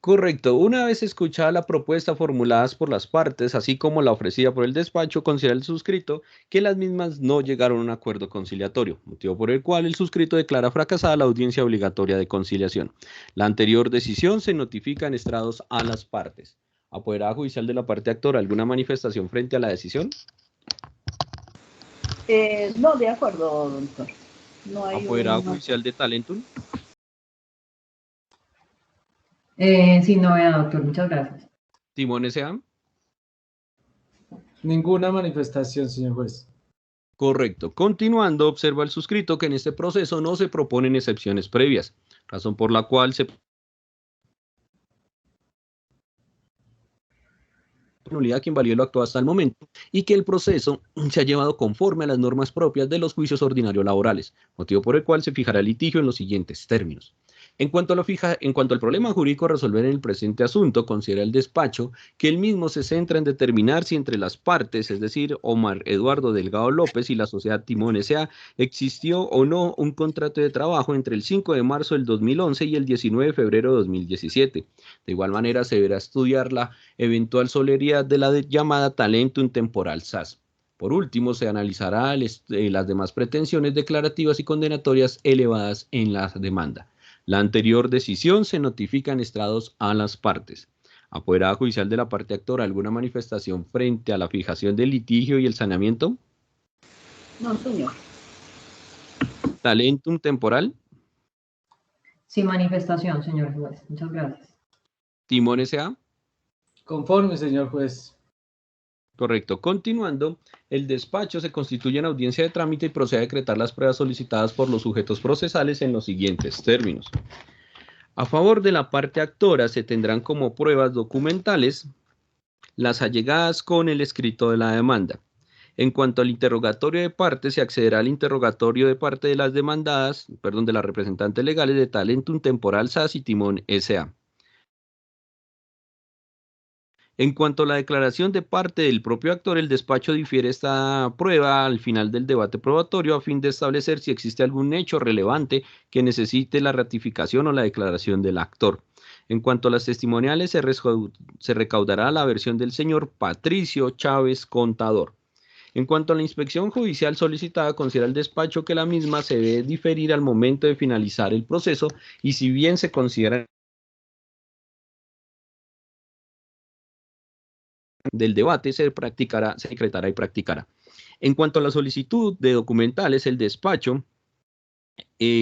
Correcto. Una vez escuchada la propuesta formulada por las partes, así como la ofrecida por el despacho, considera el suscrito que las mismas no llegaron a un acuerdo conciliatorio, motivo por el cual el suscrito declara fracasada la audiencia obligatoria de conciliación. La anterior decisión se notifica en estrados a las partes. Apoderada judicial de la parte actora, ¿alguna manifestación frente a la decisión? No, de acuerdo, doctor. No hay Apoderada judicial de Talentum. Sin novedad, doctor. Muchas gracias. Timón S.A. Ninguna manifestación, señor juez. Correcto. Continuando, observa el suscrito que en este proceso no se proponen excepciones previas, razón por la cual se nulidad que invalide lo actuado hasta el momento y que el proceso se ha llevado conforme a las normas propias de los juicios ordinarios laborales, motivo por el cual se fijará el litigio en los siguientes términos. En cuanto al problema jurídico a resolver en el presente asunto, considera el despacho que el mismo se centra en determinar si entre las partes, es decir, Omar Eduardo Delgado López y la sociedad Timón S.A., existió o no un contrato de trabajo entre el 5 de marzo del 2011 y el 19 de febrero de 2017. De igual manera, se deberá estudiar la eventual solemnidad de la llamada Talentum Temporal SAS. Por último, se analizará las demás pretensiones declarativas y condenatorias elevadas en la demanda. La anterior decisión se notifica en estrados a las partes. Apoderada judicial de la parte actora, ¿alguna manifestación frente a la fijación del litigio y el saneamiento? No, señor. Talentum Temporal. Sin manifestación, señor juez. Muchas gracias. Timón S.A. Conforme, señor juez. Correcto. Continuando, el despacho se constituye en audiencia de trámite y procede a decretar las pruebas solicitadas por los sujetos procesales en los siguientes términos. A favor de la parte actora se tendrán como pruebas documentales las allegadas con el escrito de la demanda. En cuanto al interrogatorio de parte, se accederá al interrogatorio de parte de las demandadas, de las representantes legales de Talentum Temporal SAS y Timón S.A. En cuanto a la declaración de parte del propio actor, el despacho difiere esta prueba al final del debate probatorio a fin de establecer si existe algún hecho relevante que necesite la ratificación o la declaración del actor. En cuanto a las testimoniales, se recaudará la versión del señor Patricio Chávez, contador. En cuanto a la inspección judicial solicitada, considera el despacho que la misma se debe diferir al momento de finalizar el proceso y si bien se considera del debate se decretará y practicará. En cuanto a la solicitud de documentales, el despacho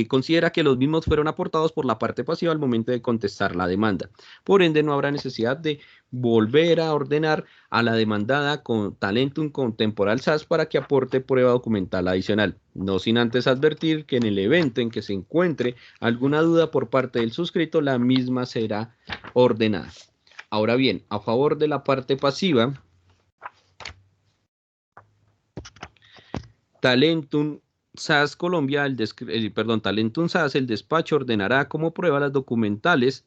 considera que los mismos fueron aportados por la parte pasiva al momento de contestar la demanda. Por ende, no habrá necesidad de volver a ordenar a la demandada con Talentum Temporal SAS para que aporte prueba documental adicional, no sin antes advertir que en el evento en que se encuentre alguna duda por parte del suscrito, la misma será ordenada. Ahora bien, a favor de la parte pasiva, Talentum SAS Colombia, Talentum SAS, el despacho ordenará como prueba las documentales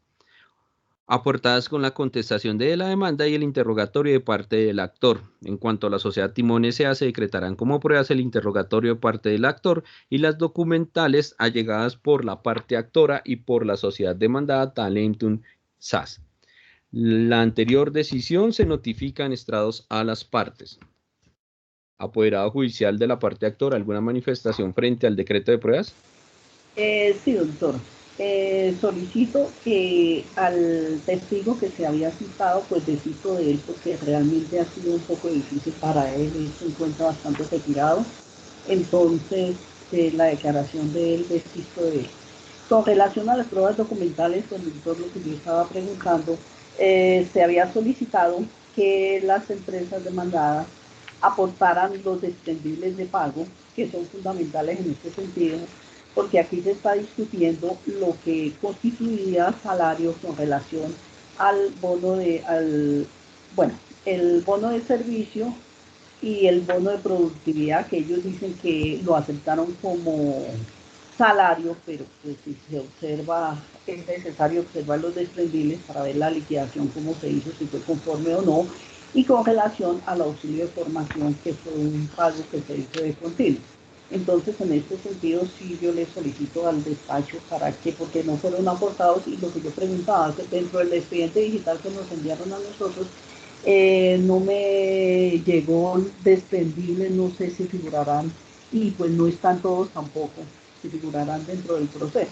aportadas con la contestación de la demanda y el interrogatorio de parte del actor. En cuanto a la sociedad Timón S.A., se decretarán como pruebas el interrogatorio de parte del actor y las documentales allegadas por la parte actora y por la sociedad demandada Talentum SAS. La anterior decisión se notifica en estrados a las partes. Apoderado judicial de la parte actora, ¿alguna manifestación frente al decreto de pruebas? Sí, doctor. Solicito que al testigo que se había citado, pues desisto de él porque realmente ha sido un poco difícil para él, él se encuentra bastante retirado. Entonces, la declaración de él, desisto de él. Con relación a las pruebas documentales, pues, doctor, lo que yo estaba preguntando, se había solicitado que las empresas demandadas aportaran los desprendibles de pago, que son fundamentales en este sentido, porque aquí se está discutiendo lo que constituiría salario con relación al bono el bono de servicio y el bono de productividad, que ellos dicen que lo aceptaron como salario, pero pues si se observa, es necesario observar los desprendibles para ver la liquidación, cómo se hizo, si fue conforme o no, y con relación al auxilio de formación, que fue un pago que se hizo de continuo. Entonces, en este sentido, sí yo le solicito al despacho para que, porque no fueron aportados, y lo que yo preguntaba, que dentro del expediente digital que nos enviaron a nosotros, no me llegó desprendible, no sé si figurarán, y pues no están todos tampoco, si figurarán dentro del proceso.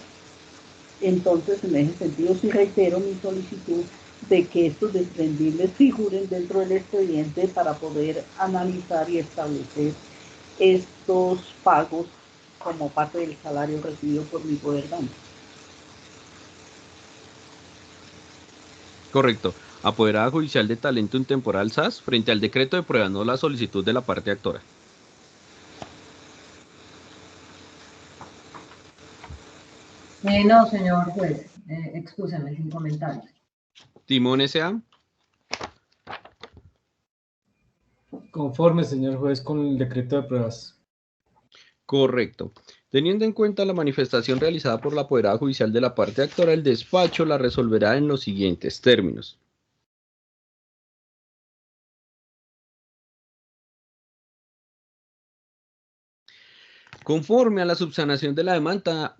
Entonces, en ese sentido, sí reitero mi solicitud de que estos desprendibles figuren dentro del expediente para poder analizar y establecer estos pagos como parte del salario recibido por mi poder banco. Correcto. Apoderada judicial de talento en temporal SAS frente al decreto de prueba, no la solicitud de la parte actora. No, señor juez, excúseme, sin comentarios. Timón S.A. Conforme, señor juez, con el decreto de pruebas. Correcto. Teniendo en cuenta la manifestación realizada por la apoderada judicial de la parte actora, el despacho la resolverá en los siguientes términos. Conforme a la subsanación de la demanda,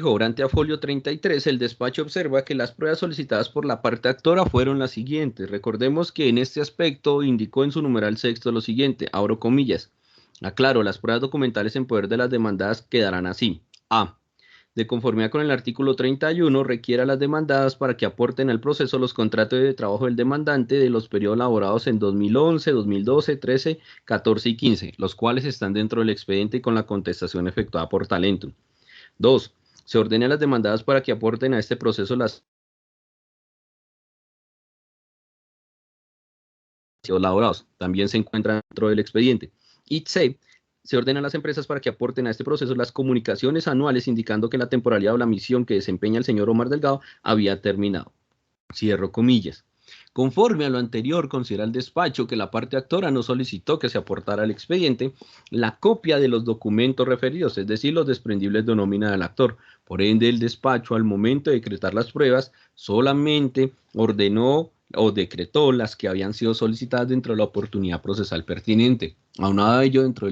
orante a folio 33, el despacho observa que las pruebas solicitadas por la parte actora fueron las siguientes. Recordemos que en este aspecto indicó en su numeral sexto lo siguiente, abro comillas. Aclaro, las pruebas documentales en poder de las demandadas quedarán así. A. De conformidad con el artículo 31, requiere a las demandadas para que aporten al proceso los contratos de trabajo del demandante de los periodos laborados en 2011, 2012, 13, 14 y 15, los cuales están dentro del expediente y con la contestación efectuada por Talentum. 2. Se ordena a las demandadas para que aporten a este proceso las laborados. También se encuentran dentro del expediente. Y C. Se ordena a las empresas para que aporten a este proceso las comunicaciones anuales indicando que la temporalidad o la misión que desempeña el señor Omar Delgado había terminado. Cierro comillas. Conforme a lo anterior, considera el despacho que la parte actora no solicitó que se aportara al expediente la copia de los documentos referidos, es decir, los desprendibles de nómina del actor. Por ende, el despacho, al momento de decretar las pruebas, solamente ordenó o decretó las que habían sido solicitadas dentro de la oportunidad procesal pertinente. Aunado a ello, dentro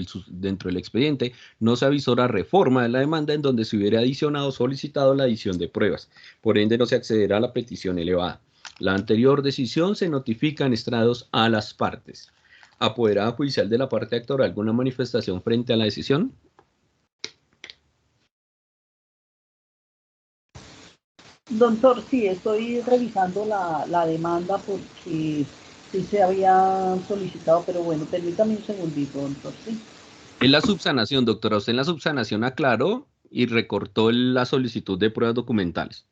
del expediente, no se avisó la reforma de la demanda en donde se hubiera adicionado o solicitado la adición de pruebas. Por ende, no se accederá a la petición elevada. La anterior decisión se notifica en estrados a las partes. Apoderada judicial de la parte actora, ¿alguna manifestación frente a la decisión? Doctor, sí, estoy revisando la demanda porque sí se había solicitado, pero bueno, permítame un segundito, doctor, sí. En la subsanación, doctora, usted en la subsanación aclaró y recortó la solicitud de pruebas documentales.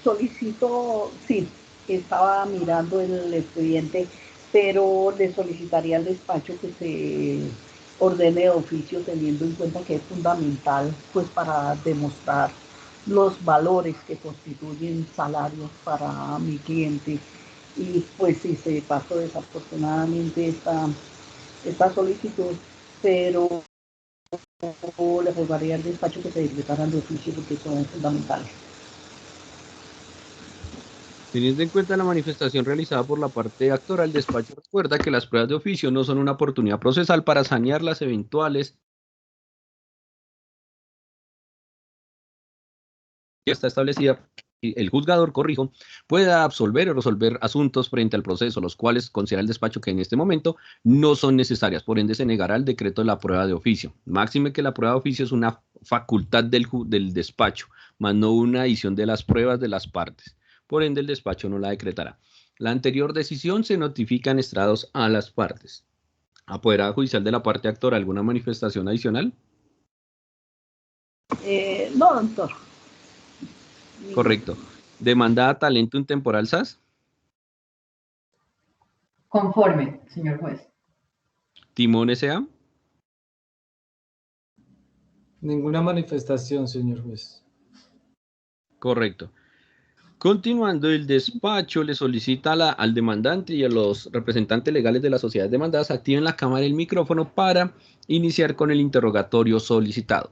Solicito, sí, estaba mirando el expediente, pero le solicitaría al despacho que se ordene de oficio teniendo en cuenta que es fundamental pues para demostrar los valores que constituyen salarios para mi cliente. Y pues sí, se pasó desafortunadamente esta solicitud, pero le rogaría al despacho que se decretaran de oficio porque son fundamentales. Teniendo en cuenta la manifestación realizada por la parte actora, el despacho recuerda que las pruebas de oficio no son una oportunidad procesal para sanear las eventuales ya está establecida. El juzgador, corrijo, pueda absolver o resolver asuntos frente al proceso, los cuales considera el despacho que en este momento no son necesarias. Por ende, se negará el decreto de la prueba de oficio. Máxime que la prueba de oficio es una facultad del despacho, más no una adición de las pruebas de las partes. Por ende, el despacho no la decretará. La anterior decisión se notifica en estrados a las partes. Apoderada judicial de la parte actora, ¿alguna manifestación adicional? No, doctor. Correcto. Demandada Talentum Temporal SAS. Conforme, señor juez. Timón S.A. Ninguna manifestación, señor juez. Correcto. Continuando, el despacho le solicita al demandante y a los representantes legales de las sociedades demandadas activen la cámara y el micrófono para iniciar con el interrogatorio solicitado.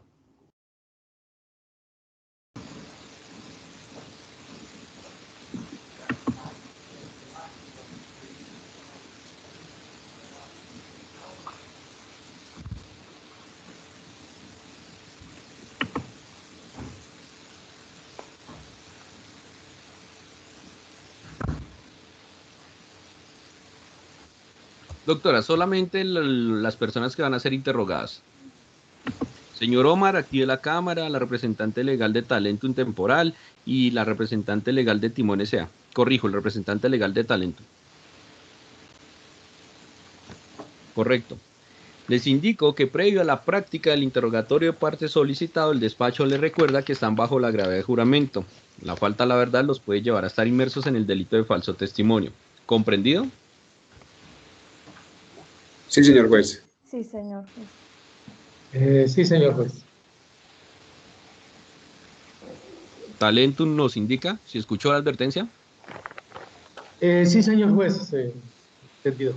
Doctora, solamente las personas que van a ser interrogadas. Señor Omar, active la cámara, la representante legal de Talentum Temporal y la representante legal de Timón S.A. Corrijo, el representante legal de Talentum. Correcto. Les indico que previo a la práctica del interrogatorio de parte solicitado, el despacho les recuerda que están bajo la gravedad de juramento. La falta a la verdad los puede llevar a estar inmersos en el delito de falso testimonio. ¿Comprendido? Sí, señor juez. Sí, señor juez. Sí, señor juez. Talentum nos indica, si escuchó la advertencia. Sí, señor juez. Entendido.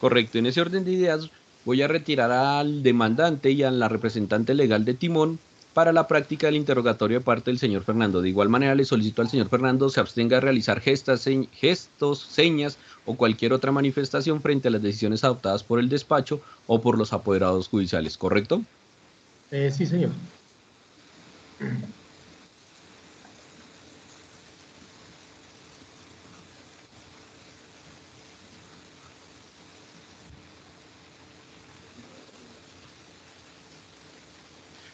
Correcto. En ese orden de ideas voy a retirar al demandante y a la representante legal de Timón para la práctica del interrogatorio de parte del señor Fernando. De igual manera le solicito al señor Fernando se abstenga de realizar gestos, señas o cualquier otra manifestación frente a las decisiones adoptadas por el despacho o por los apoderados judiciales. ¿Correcto? Sí, señor.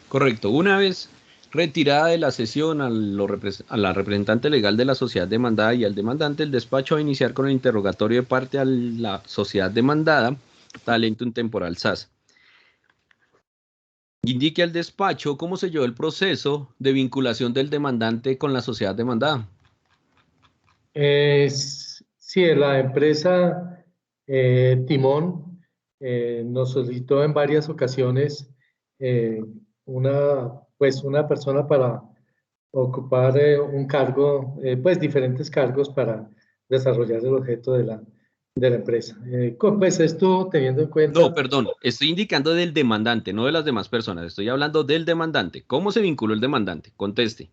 Correcto. Una vez retirada de la sesión a la representante legal de la sociedad demandada y al demandante, el despacho va a iniciar con el interrogatorio de parte a la sociedad demandada, Talentum Temporal SAS. Indique al despacho cómo se llevó el proceso de vinculación del demandante con la sociedad demandada. Sí, la empresa Timón nos solicitó en varias ocasiones una persona para ocupar un cargo, pues diferentes cargos para desarrollar el objeto de la empresa. Pues esto teniendo en cuenta... No, perdón, estoy indicando del demandante, no de las demás personas. Estoy hablando del demandante. ¿Cómo se vinculó el demandante? Conteste.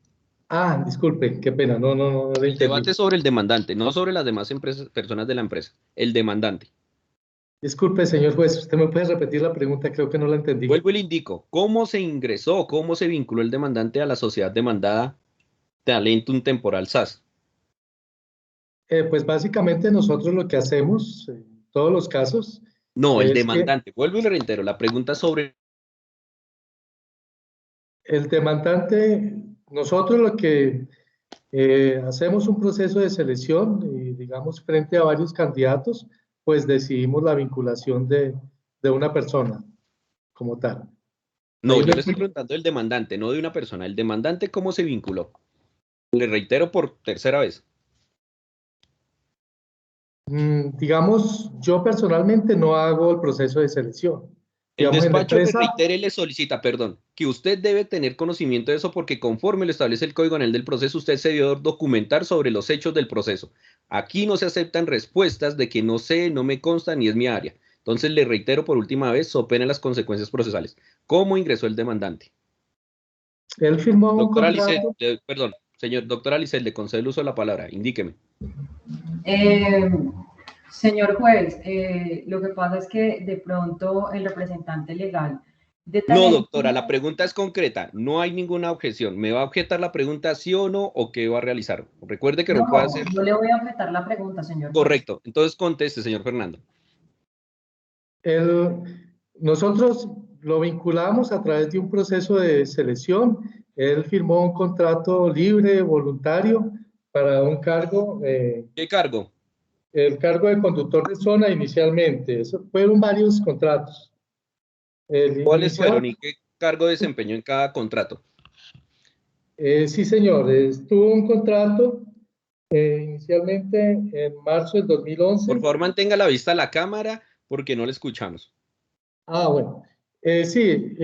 Ah, disculpe, qué pena, no lo El entendí. debate es sobre el demandante, no sobre las demás personas de la empresa. El demandante. Disculpe, señor juez, ¿usted me puede repetir la pregunta? Creo que no la entendí. Vuelvo y le indico, ¿cómo se ingresó, cómo se vinculó el demandante a la sociedad demandada Talentum Temporal SAS? Pues básicamente nosotros lo que hacemos en todos los casos No, el es que demandante. Vuelvo y le reitero, la pregunta es sobre... el demandante, nosotros lo que hacemos un proceso de selección y digamos frente a varios candidatos, pues decidimos la vinculación de una persona como tal. No, Hay un yo le estoy equipo, preguntando del demandante, no de una persona. El demandante, ¿cómo se vinculó? Le reitero por tercera vez. digamos, yo personalmente no hago el proceso de selección. El Digamos, en la despacho le empresa, reitera y le solicita, perdón, que usted debe tener conocimiento de eso porque conforme lo establece el Código Penal del proceso, usted se debe documentar sobre los hechos del proceso. Aquí no se aceptan respuestas de que no sé, no me consta ni es mi área. Entonces le reitero por última vez, so pena las consecuencias procesales. ¿Cómo ingresó el demandante? él firmó un Doctora Lisset, contrato. perdón, señor, doctora Lisset, le concedo el uso de la palabra, indíqueme. Señor juez, lo que pasa es que de pronto el representante legal de No, Talentum... doctora, la pregunta es concreta, no hay ninguna objeción. ¿Me va a objetar la pregunta sí o no o qué va a realizar? Recuerde que no puede No, hacer... no le voy a objetar la pregunta, señor juez. Correcto, entonces conteste, señor Fernando. Nosotros lo vinculamos a través de un proceso de selección. Él firmó un contrato libre, voluntario, para un cargo, ¿Qué cargo? el cargo de conductor de zona inicialmente. Eso fueron varios contratos. El ¿Cuáles inicial, fueron y qué cargo desempeñó en cada contrato? sí, señor, tuvo un contrato inicialmente en marzo del 2011. Por favor, mantenga la vista a la cámara porque no le escuchamos. Ah, bueno. Sí,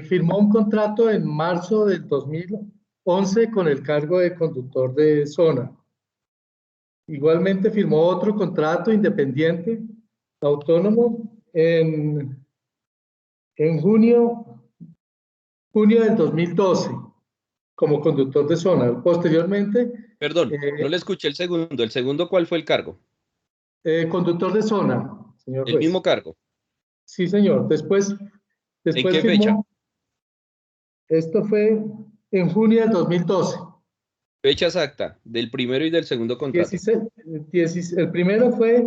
firmó un contrato en marzo del 2011 con el cargo de conductor de zona. Igualmente firmó otro contrato independiente, autónomo, en junio del 2012 como conductor de zona. Posteriormente, Perdón, no le escuché el segundo. ¿El segundo cuál fue el cargo? conductor de zona, señor El juez. mismo cargo. Sí, señor. Después ¿En qué fecha? firmó, esto fue en junio del 2012. Fecha exacta del primero y del segundo contrato. El primero fue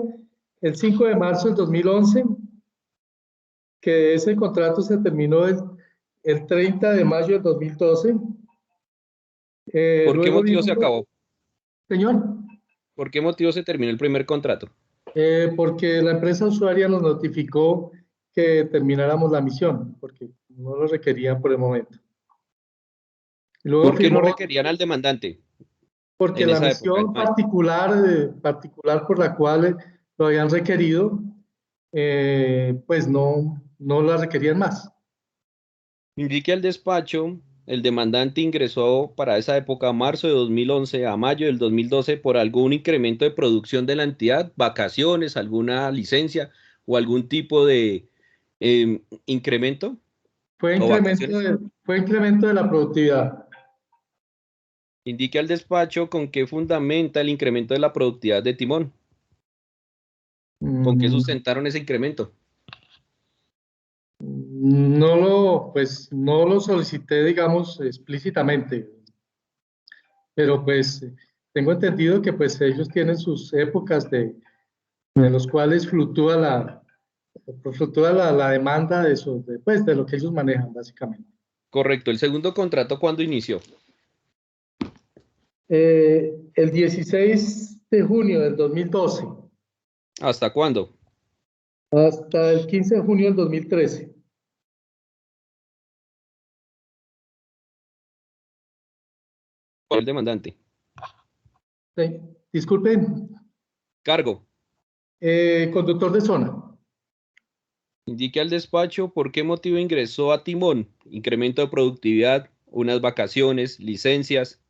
el 5 de marzo del 2011, que ese contrato se terminó el 30 de mayo del 2012. ¿Por qué Luego motivo se acabó? Señor, ¿Por qué motivo se terminó el primer contrato? porque la empresa usuaria nos notificó que termináramos la misión, porque no lo requería por el momento. Y luego ¿Por qué no firmó, requerían al demandante porque en la esa época, en misión mayo? particular por la cual lo habían requerido, pues no la requerían más. Indique al despacho, el demandante ingresó para esa época, marzo de 2011 a mayo del 2012, por algún incremento de producción de la entidad, vacaciones, alguna licencia o algún tipo de incremento o vacaciones. Fue incremento de la productividad. Indique al despacho con qué fundamenta el incremento de la productividad de Timón, con qué Mm, sustentaron ese incremento. no lo solicité, digamos, explícitamente, pero pues tengo entendido que pues ellos tienen sus épocas en los cuales fluctúa la demanda de eso, pues, de lo que ellos manejan, básicamente. Correcto. ¿El segundo contrato cuándo inició? El 16 de junio del 2012 ¿Hasta cuándo? hasta el 15 de junio del 2013. ¿Cuál el demandante? Sí, disculpen, Cargo. conductor de zona. Indique al despacho por qué motivo ingresó a Timón. Incremento de productividad, unas vacaciones, licencias.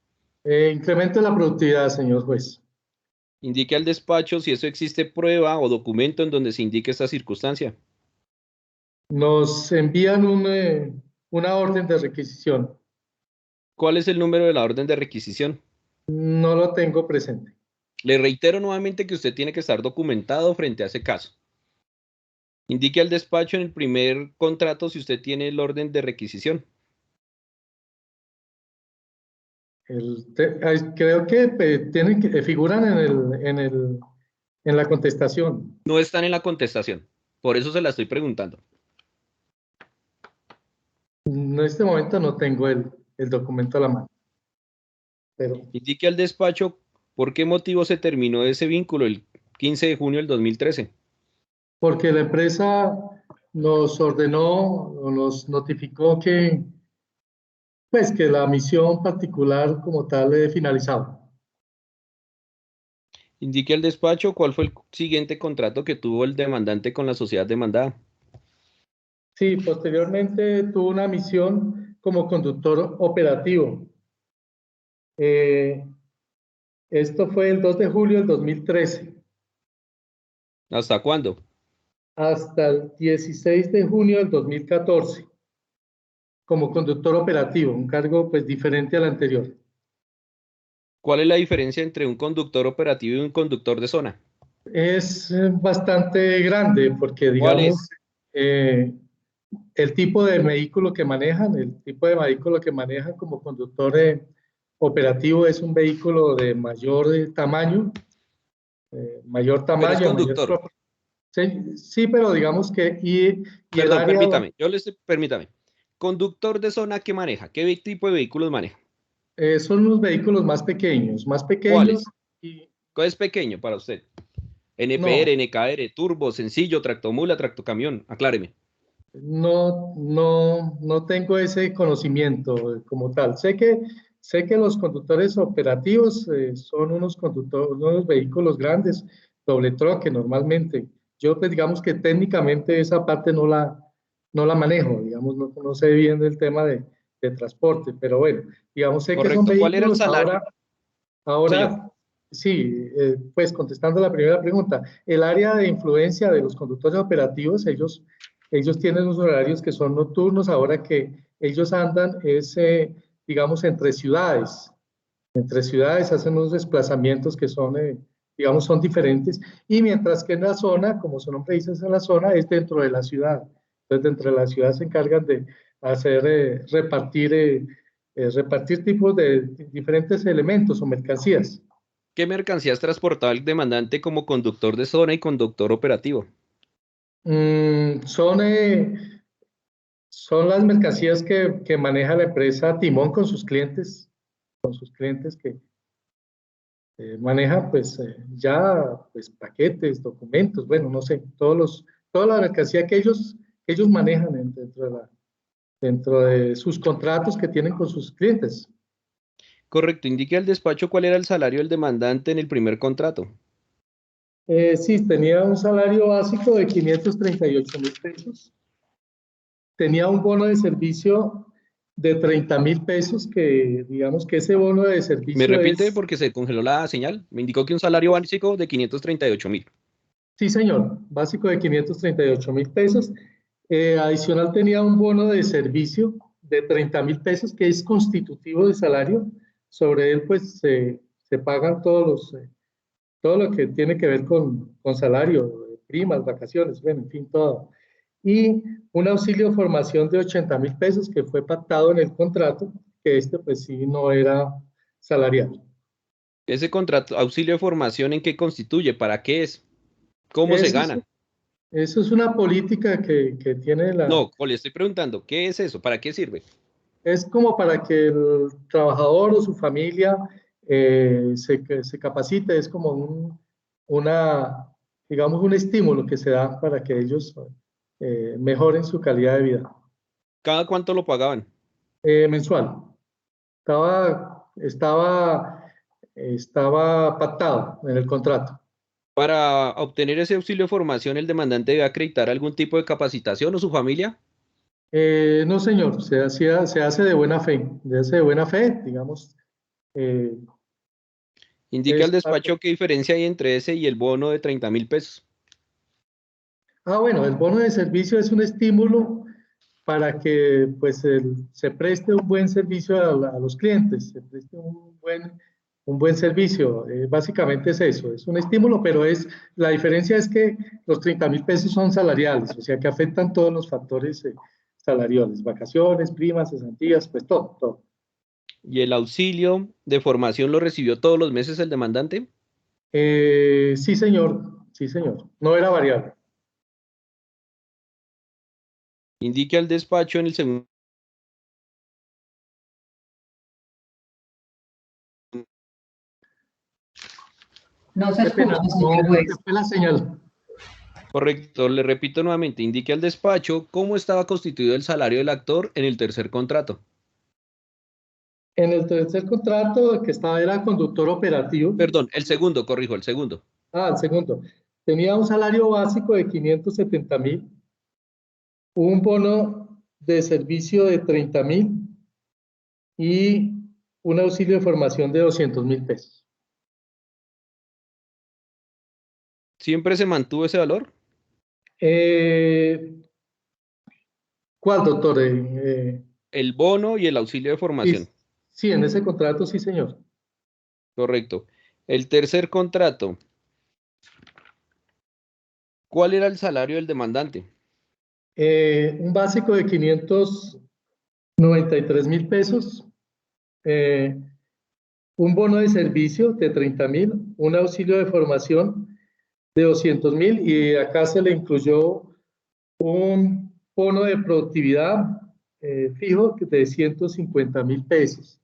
Incremento de la productividad, señor juez. Indique al despacho si eso existe prueba o documento en donde se indique esta circunstancia. Nos envían una orden de requisición. ¿Cuál es el número de la orden de requisición? No lo tengo presente. Le reitero nuevamente que usted tiene que estar documentado frente a ese caso. Indique al despacho en el primer contrato si usted tiene el orden de requisición. Creo que figuran en la contestación. No están en la contestación. Por eso se la estoy preguntando. En este momento no tengo el documento a la mano. Pero Indique al despacho por qué motivo se terminó ese vínculo el 15 de junio del 2013. porque la empresa nos ordenó o nos notificó que, pues, que la misión particular como tal finalizaba. Indique al despacho cuál fue el siguiente contrato que tuvo el demandante con la sociedad demandada. Sí, posteriormente tuvo una misión como conductor operativo. Esto fue el 2 de julio del 2013 ¿Hasta cuándo? hasta el 16 de junio del 2014 como conductor operativo, un cargo pues diferente al anterior. ¿Cuál es la diferencia entre un conductor operativo y un conductor de zona? Es bastante grande porque, ¿Cuál digamos, es? el tipo de vehículo que manejan, como conductor operativo es un vehículo de mayor tamaño, Pero es mayor conductor. proporción. Sí, sí, pero digamos que y el Perdón, área permítame. Permítame. Conductor de zona, ¿qué maneja? ¿Qué tipo de vehículos maneja? son los vehículos más pequeños ¿Cuáles? y ¿Cuál es pequeño para usted? no, NPR, NKR, turbo, sencillo, tractomula, tractocamión. Acláreme. no tengo ese conocimiento como tal. Sé que los conductores operativos son unos vehículos grandes, doble troque normalmente. Yo pues digamos que técnicamente esa parte no la manejo, digamos, no sé bien del tema de transporte, pero bueno, digamos, sé que son Correcto. ¿Cuál era el vehículos salario? Señor. ahora sí, pues contestando la primera pregunta, el área de influencia de los conductores operativos, ellos tienen unos horarios que son nocturnos, ahora que ellos andan digamos, entre ciudades hacen unos desplazamientos que son, digamos, son diferentes, y mientras que en la zona, como su nombre dice, es en la zona, es dentro de la ciudad. Entonces, dentro de la ciudad se encargan de repartir tipos de diferentes elementos o mercancías. ¿Qué mercancías transportaba el demandante como conductor de zona y conductor operativo? Son las mercancías que maneja la empresa Timón con sus clientes que manejan pues ya pues paquetes, documentos, bueno, no sé, toda la mercancía que ellos manejan dentro de sus contratos que tienen con sus clientes. Correcto, indique al despacho cuál era el salario del demandante en el primer contrato. Sí, tenía un salario básico de 538.000 pesos. Tenía un bono de servicio de 30.000 pesos, que digamos que ese bono de ¿Me servicio repite es, porque se congeló la señal? Me indicó que un salario básico de 538.000. sí señor, básico de 538.000 pesos. Adicional tenía un bono de servicio de 30.000 pesos, que es constitutivo de salario. Sobre él pues se pagan todo lo que tiene que ver con salario, primas, vacaciones, bueno, en fin, todo. Y un auxilio de formación de 80.000 pesos que fue pactado en el contrato, que pues sí no era salarial. Ese contrato, auxilio de formación, ¿en qué constituye? ¿Para qué es? ¿Cómo se Eso gana? eso es una política que tiene No, le estoy preguntando, ¿qué es eso? ¿Para qué sirve? es como para que el trabajador o su familia se capacite, es como digamos, un estímulo que se da para que ellos mejoren su calidad de vida. ¿Cada cuánto lo pagaban? Mensual. Estaba pactado en el contrato. Para obtener ese auxilio de formación, el demandante debe acreditar algún tipo de capacitación o su familia. No, señor, se hace de buena fe, digamos. eh, Indica es al parte- despacho qué diferencia hay entre ese y el bono de 30.000 pesos. bueno, el bono de servicio es un estímulo para que pues se preste un buen servicio a los clientes, se preste un buen servicio. Básicamente es eso, es un estímulo, pero la diferencia es que los 30.000 pesos son salariales, o sea que afectan todos los factores salariales, vacaciones, primas, cesantías, pues todo, todo. ¿Y el auxilio de formación lo recibió todos los meses el demandante? Sí, señor, no era variable. Indique al despacho en el segundo. No se Qué pena, escucha, no, señor juez. se fue la señal. Correcto, le repito nuevamente, indique al despacho cómo estaba constituido el salario del actor en el tercer contrato. En el tercer contrato, el que estaba era conductor operativo. Perdón, el segundo, corrijo, el segundo. El segundo. Tenía un salario básico de 570.000, un bono de servicio de 30.000 y un auxilio de formación de 200.000 pesos. ¿Siempre se mantuvo ese valor? Eh, ¿Cuál, doctor? El bono y el auxilio de formación. Sí, sí, en ese contrato, sí, señor. Correcto. El tercer contrato. ¿Cuál era el salario del demandante? Un básico de 593.000 pesos, eh, un bono de servicio de 30.000, un auxilio de formación de 200.000, y acá se le incluyó un bono de productividad fijo de 150.000 pesos.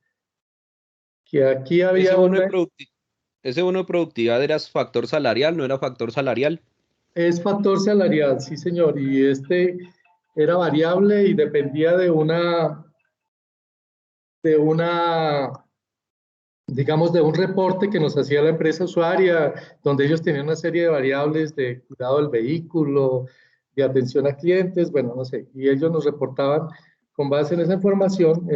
Que aquí Ese había bono de ese bono de productividad era factor salarial, no era factor salarial. es factor salarial, sí señor, y este era variable y dependía de una, digamos, de un reporte que nos hacía la empresa usuaria, donde ellos tenían una serie de variables de cuidado del vehículo, de atención a clientes, bueno, no sé, y ellos nos reportaban con base en esa información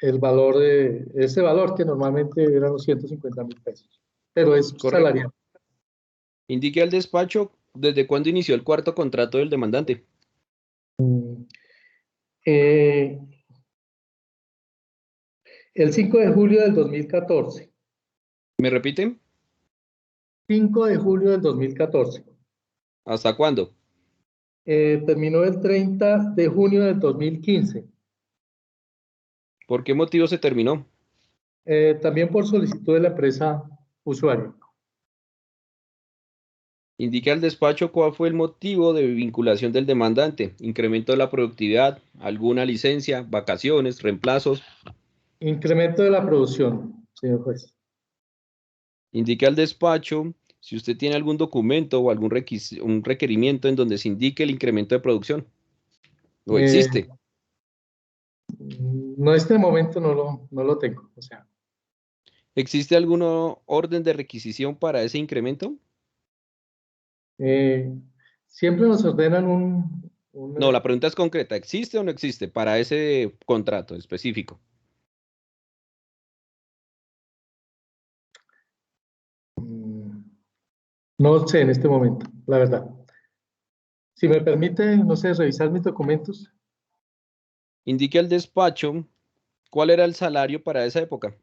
el valor de ese valor, que normalmente eran los 150.000 pesos, pero es Correcto. salarial. Indique al despacho desde cuándo inició el cuarto contrato del demandante. Eh, el 5 de julio del 2014. ¿Me repiten? 5 de julio del 2014. ¿Hasta cuándo? Terminó el 30 de junio del 2015. ¿Por qué motivo se terminó? También por solicitud de la empresa. usuario. Indique al despacho cuál fue el motivo de vinculación del demandante. Incremento de la productividad, alguna licencia, vacaciones, reemplazos. Incremento de la producción, señor juez. Indique al despacho si usted tiene algún documento o algún un requerimiento en donde se indique el incremento de producción. ¿O Eh, existe? no, en este momento no lo tengo. O sea, ¿Existe alguna orden de requisición para ese incremento? eh, siempre nos ordenan No, la pregunta es concreta. ¿Existe o no existe para ese contrato específico? no sé en este momento, la verdad. Si me permite, no sé, revisar mis documentos. Indique al despacho cuál era el salario para esa época.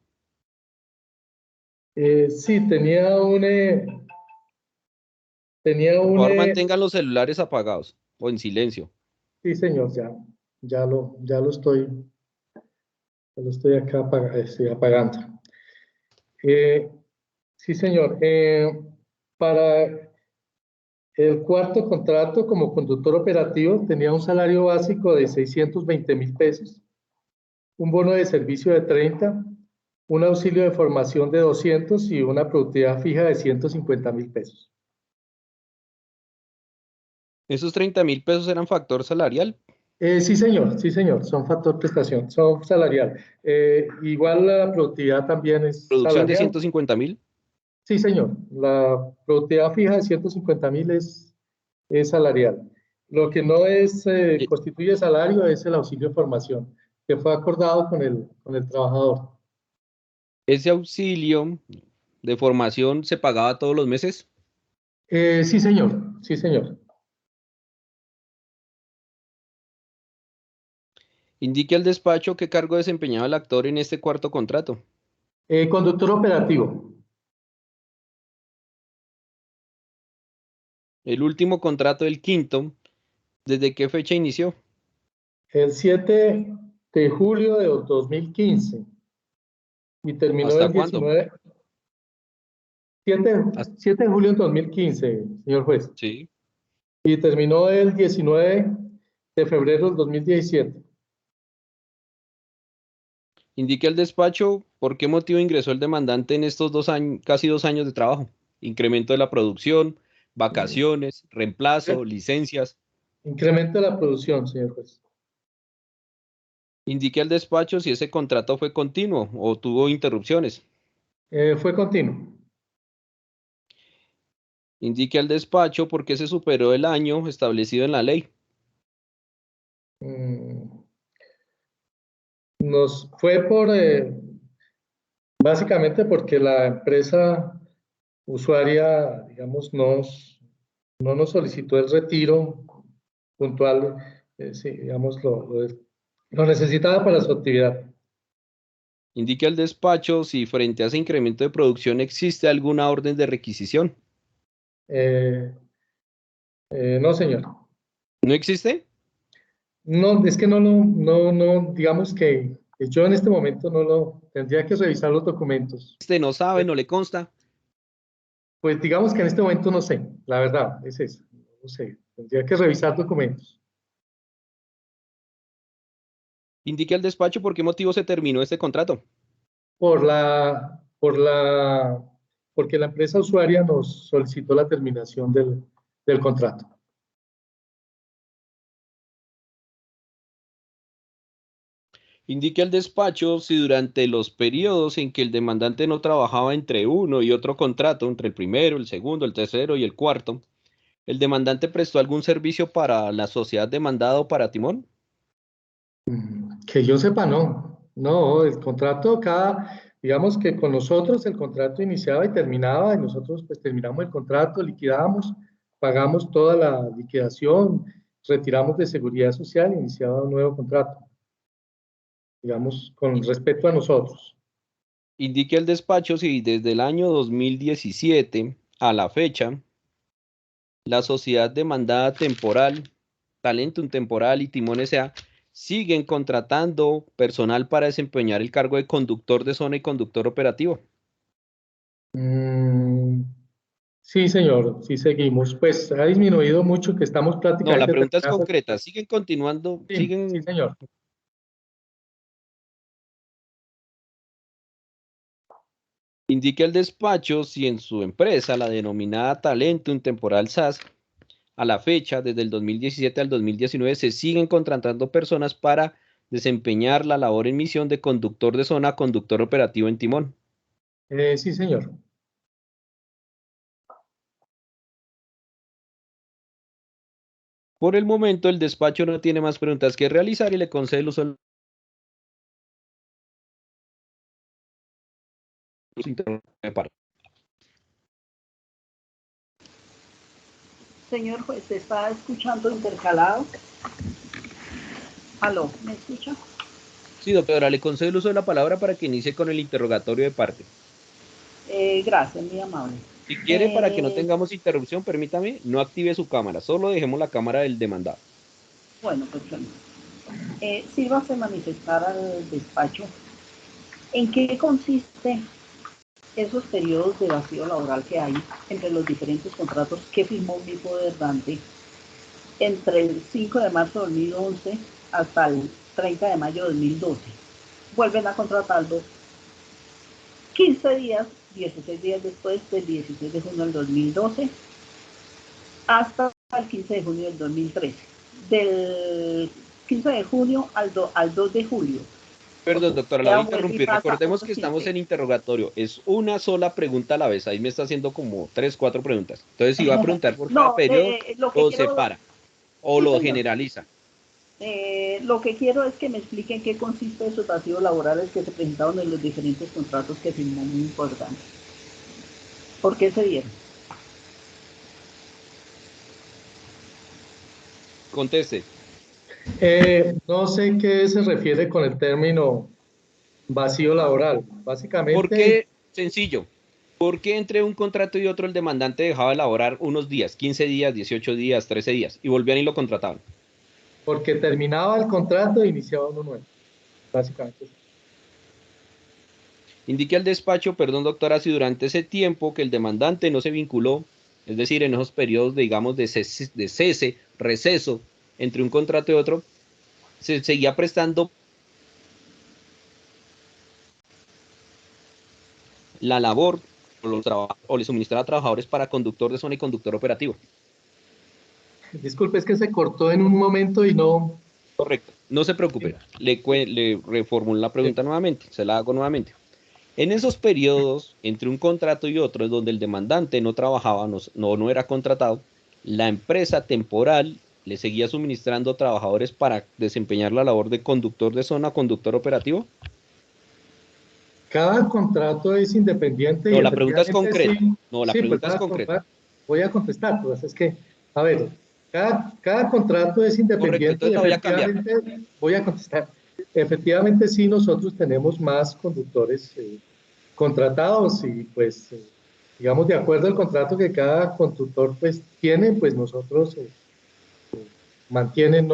Sí, tenía Por un, favor, mantengan los celulares apagados o en silencio. sí, señor, ya lo estoy acá estoy apagando. Eh, sí, señor, para el cuarto contrato como conductor operativo tenía un salario básico de 620 mil pesos, un bono de servicio de 30, un auxilio de formación de 200 y una productividad fija de 150 mil pesos. ¿Esos 30.000 pesos eran factor salarial? Sí, señor, son factor prestación, son salarial. Igual la productividad también es ¿Producción de salarial. 150.000? Sí, señor, la productividad fija de 150 mil es salarial. Lo que no es, E- constituye salario es el auxilio de formación, que fue acordado con el trabajador. ¿Ese auxilio de formación se pagaba todos los meses? Sí, señor, sí, señor. Indique al despacho qué cargo desempeñaba el actor en este cuarto contrato. Conductor operativo, El último contrato del quinto, ¿desde qué fecha inició? el 7 de julio de 2015 y terminó ¿Hasta el cuándo? 19, 7, Hasta- 7 de julio de 2015, señor juez, sí. y terminó el 19 de febrero del 2017. Indique al despacho por qué motivo ingresó el demandante en estos 2 años, casi 2 años de trabajo. Incremento de la producción, vacaciones, reemplazo, licencias. Incremento de la producción, señor juez. Indique al despacho si ese contrato fue continuo o tuvo interrupciones. Fue continuo. Indique al despacho por qué se superó el año establecido en la ley. Mm, Nos fue básicamente porque la empresa usuaria, digamos, no nos solicitó el retiro puntual, sí, digamos, lo necesitaba para su actividad. Indique al despacho si frente a ese incremento de producción existe alguna orden de requisición. Eh, no, señor. ¿No existe? No, es que no, digamos que yo en este momento no lo, tendría que revisar los documentos. Usted no sabe, no le consta. Pues digamos que en este momento no sé, la verdad, es eso, no sé, tendría que revisar documentos. Indique al despacho por qué motivo se terminó este contrato. Por la, por la, porque la empresa usuaria nos solicitó la terminación del contrato. Indique al despacho si durante los periodos en que el demandante no trabajaba entre uno y otro contrato, entre el primero, el segundo, el tercero y el cuarto, el demandante prestó algún servicio para la sociedad demandada o para Timón. Que yo sepa, no. No, el contrato digamos que con nosotros el contrato iniciaba y terminaba, y nosotros pues terminamos el contrato, liquidamos, pagamos toda la liquidación, retiramos de seguridad social e iniciaba un nuevo contrato, digamos, con respecto a nosotros. Indique al despacho si desde el año 2017 a la fecha, la sociedad demandada temporal, Talentum Temporal y Timón S.A. siguen contratando personal para desempeñar el cargo de conductor de zona y conductor operativo. Sí, señor, sí seguimos. Pues ha disminuido mucho, que estamos No, la prácticamente pregunta es terminando. concreta. ¿Siguen continuando? Sí, sí, ¿Siguen? señor. Indique al despacho si en su empresa, la denominada Talentum Temporal SAS, a la fecha, desde el 2017 al 2019, se siguen contratando personas para desempeñar la labor en misión de conductor de zona, conductor operativo en timón. Sí, señor. Por el momento, el despacho no tiene más preguntas que realizar y le concede el uso de los interrogantes de parte. Señor juez, ¿se está escuchando intercalado? ¿Aló? ¿Me escucha? Sí, doctora, le concedo el uso de la palabra para que inicie con el interrogatorio de parte. Gracias, muy amable. Si quiere, para que no tengamos interrupción, permítame, no active su cámara, solo dejemos la cámara del demandado. Bueno, pues bueno. Sírvase manifestar al despacho en qué consiste esos periodos de vacío laboral que hay entre los diferentes contratos que firmó mi poderante entre el 5 de marzo de 2011 hasta el 30 de mayo de 2012. Vuelven a contratarlo 15 días, 16 días después del 16 de junio del 2012 hasta el 15 de junio del 2013. Del 15 de junio al 2 de julio. Perdón, doctora, la Ya voy a vuelve y interrumpir. pasa Recordemos otros que estamos 15. en interrogatorio. Es una sola pregunta a la vez. Ahí me está haciendo como 3, 4 preguntas. Entonces, si va a preguntar por cada No, periodo, lo que lo quiero, separa o sí lo señor, generaliza. lo que quiero es que me expliquen qué consiste esos vacíos laborales que se presentaron en los diferentes contratos que firmó muy importante. ¿Por qué se dieron? Conteste. No sé qué se refiere con el término vacío laboral. ¿Por Básicamente, qué? Sencillo. ¿Por qué entre un contrato y otro el demandante dejaba de laborar unos días, 15 días, 18 días, 13 días, y volvían y lo contrataban? porque terminaba el contrato e iniciaba uno nuevo. Básicamente. Indique al despacho, perdón, doctora, si durante ese tiempo que el demandante no se vinculó, es decir, en esos periodos, digamos, de cese, receso entre un contrato y otro, se seguía prestando la labor o le suministraba a trabajadores para conductor de zona y conductor operativo. Disculpe, es que se cortó en un momento y no. Correcto. No se preocupe. Le reformulo la pregunta nuevamente. Se la hago nuevamente. En esos periodos, entre un contrato y otro, donde el demandante no trabajaba, no era contratado, la empresa temporal le seguía suministrando trabajadores para desempeñar la labor de conductor de zona, conductor operativo. Cada contrato es independiente y No, la pregunta es efectivamente sí, concreta. No, la sí, pues pregunta es concreta. voy a contestar. Pues es que, a ver, cada contrato es Correcto, independiente y entonces la voy a cambiar. efectivamente, voy a contestar. Efectivamente sí, nosotros tenemos más conductores contratados y pues, digamos, de acuerdo al contrato que cada conductor pues tiene, pues nosotros mantienen,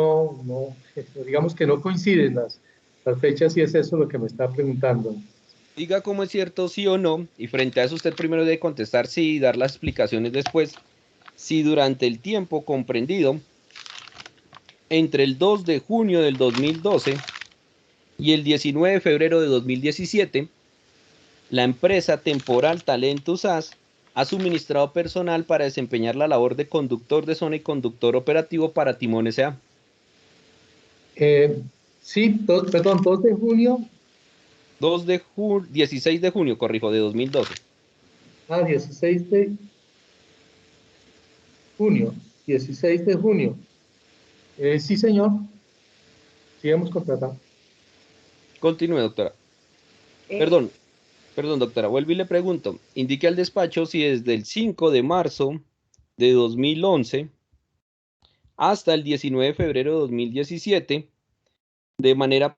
digamos que no coinciden las fechas y es eso lo que me está preguntando. Diga cómo es cierto, sí o no, y frente a eso usted primero debe contestar sí y dar las explicaciones después. Si durante el tiempo comprendido entre el 2 de junio del 2012 y el 19 de febrero de 2017, la empresa temporal Talentus SAS ha suministrado personal para desempeñar la labor de conductor de zona y conductor operativo para Timón S.A. Sí, 2 de junio 16 de junio, corrijo, de 2012. a 16 de junio. 16 de junio. Sí, señor. Sí, hemos contratado. Continúe, doctora. Eh, Perdón, doctora, vuelvo y le pregunto. Indique al despacho si desde el 5 de marzo de 2011 hasta el 19 de febrero de 2017, de manera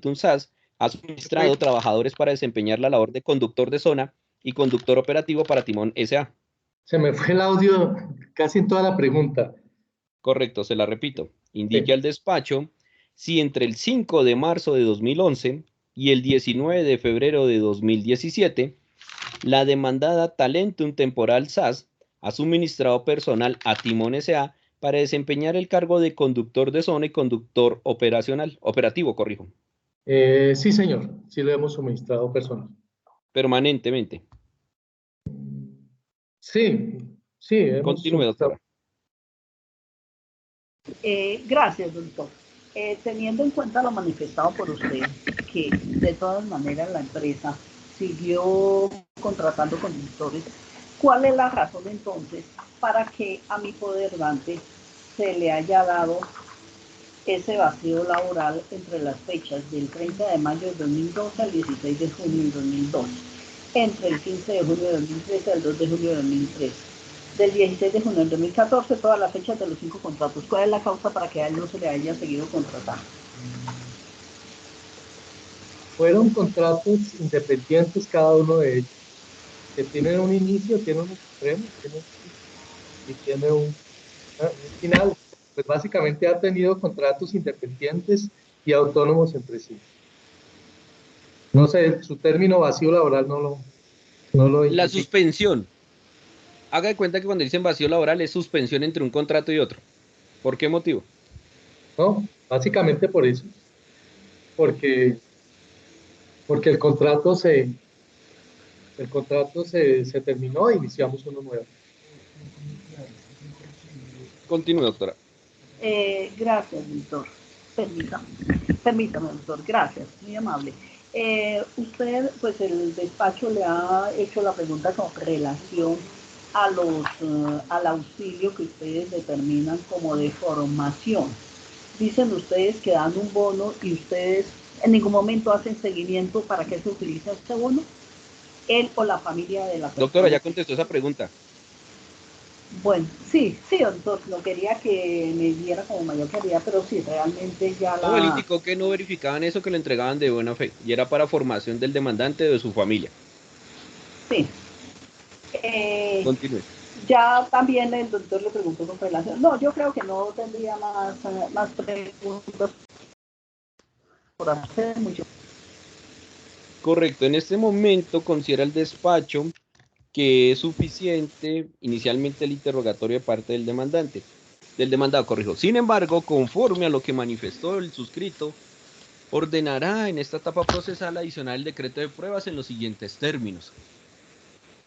un SAS ha suministrado trabajadores para desempeñar la labor de conductor de zona y conductor operativo para Timón S.A. Se me fue el audio casi en toda la pregunta. Correcto, se la repito. Indique Sí. al despacho si entre el 5 de marzo de 2011 y el 19 de febrero de 2017, la demandada Talentum Temporal SAS ha suministrado personal a Timón S.A. para desempeñar el cargo de conductor de zona y conductor operativo, corrijo. Sí, señor, sí le hemos suministrado personal. Permanentemente. Sí, sí, hemos Continúe, doctora. Gracias, doctor. Teniendo en cuenta lo manifestado por usted, que de todas maneras la empresa siguió contratando conductores, ¿cuál es la razón entonces para que a mi podergante se le haya dado ese vacío laboral entre las fechas del 30 de mayo de 2012 al 16 de junio de 2012, entre el 15 de junio de 2013 al 2 de julio de 2013, del 16 de junio del 2014, todas las fechas de los 5 contratos? ¿Cuál es la causa para que a él no se le haya seguido contratando? Fueron contratos independientes cada uno de ellos, que tienen un inicio, tienen un extremo, y tiene un final. Pues básicamente ha tenido contratos independientes y autónomos entre sí. No sé, su término vacío laboral no lo La identifica. suspensión. Haga de cuenta que cuando dicen vacío laboral es suspensión entre un contrato y otro. ¿Por qué motivo? No, básicamente por eso. Porque el contrato se terminó e iniciamos uno nuevo. Continúe, doctora. Gracias, doctor. Permítame, doctor. Gracias, muy amable. Usted, pues el despacho le ha hecho la pregunta con relación a al auxilio que ustedes determinan como de formación. Dicen ustedes que dan un bono y ustedes en ningún momento hacen seguimiento para qué se utiliza este bono, él o la familia de la persona. Doctora, ya contestó esa pregunta. Bueno, sí, doctor, no quería que me diera como mayor claridad, pero sí, realmente ya No, él indicó que no verificaban eso, que lo entregaban de buena fe, y era para formación del demandante o de su familia. Sí. Continúe. Ya también el doctor le preguntó con relación. No, yo creo que no tendría más preguntas por hacer mucho. Correcto, en este momento considera el despacho que es suficiente inicialmente el interrogatorio de parte del demandado, corrijo. Sin embargo, conforme a lo que manifestó el suscrito, ordenará en esta etapa procesal adicional el decreto de pruebas en los siguientes términos.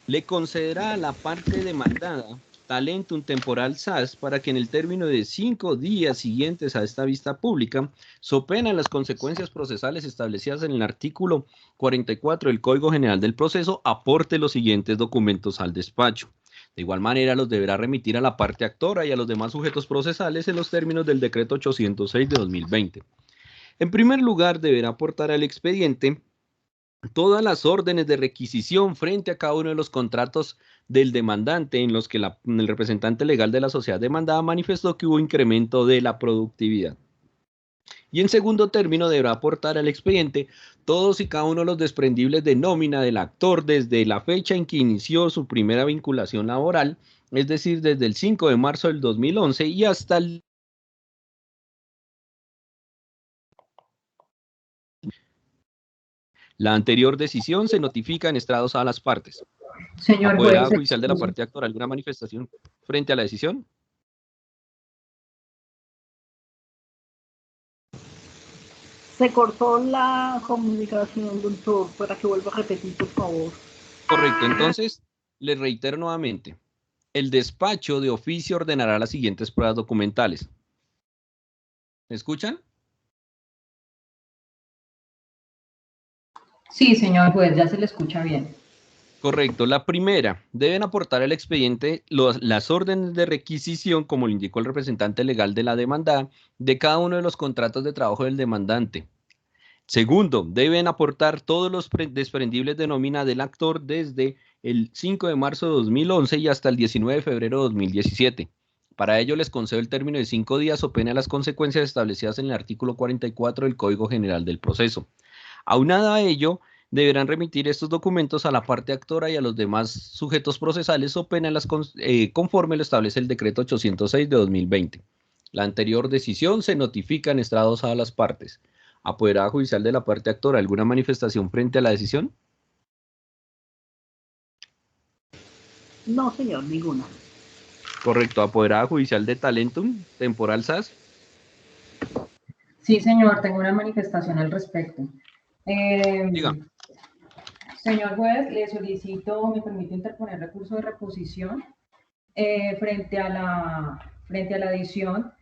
Le concederá a la parte demandada Talentum Temporal SAS para que en el término de 5 días siguientes a esta vista pública, so pena las consecuencias procesales establecidas en el artículo 44 del Código General del Proceso, aporte los siguientes documentos al despacho. De igual manera, los deberá remitir a la parte actora y a los demás sujetos procesales en los términos del decreto 806 de 2020. En primer lugar, deberá aportar al expediente todas las órdenes de requisición frente a cada uno de los contratos del demandante en los que el representante legal de la sociedad demandada manifestó que hubo incremento de la productividad. Y en segundo término, deberá aportar al expediente todos y cada uno de los desprendibles de nómina del actor desde la fecha en que inició su primera vinculación laboral, es decir, desde el 5 de marzo del 2011 y hasta el La anterior decisión se notifica en estrados a las partes. Señor ¿Apoderado juez, judicial de la parte actora alguna manifestación frente a la decisión? Se cortó la comunicación, doctor, para que vuelva a repetir, por favor. Correcto, entonces le reitero nuevamente. El despacho de oficio ordenará las siguientes pruebas documentales. ¿Me escuchan? sí, señor juez, ya se le escucha bien. Correcto. La primera, deben aportar al expediente las órdenes de requisición, como lo indicó el representante legal de la demandada, de cada uno de los contratos de trabajo del demandante. Segundo, deben aportar todos los desprendibles de nómina del actor desde el 5 de marzo de 2011 y hasta el 19 de febrero de 2017. Para ello les concedo el término de 5 días o pena las consecuencias establecidas en el artículo 44 del Código General del Proceso. Aunado a ello, deberán remitir estos documentos a la parte actora y a los demás sujetos procesales o pena conforme lo establece el decreto 806 de 2020. La anterior decisión se notifica en estrados a las partes. Apoderada judicial de la parte actora, ¿alguna manifestación frente a la decisión? No, señor, ninguna. Correcto. Apoderada judicial de Talentum, temporal SAS. Sí, señor, tengo una manifestación al respecto. Diga. Señor juez, le solicito, me permite interponer recurso de reposición frente a la adición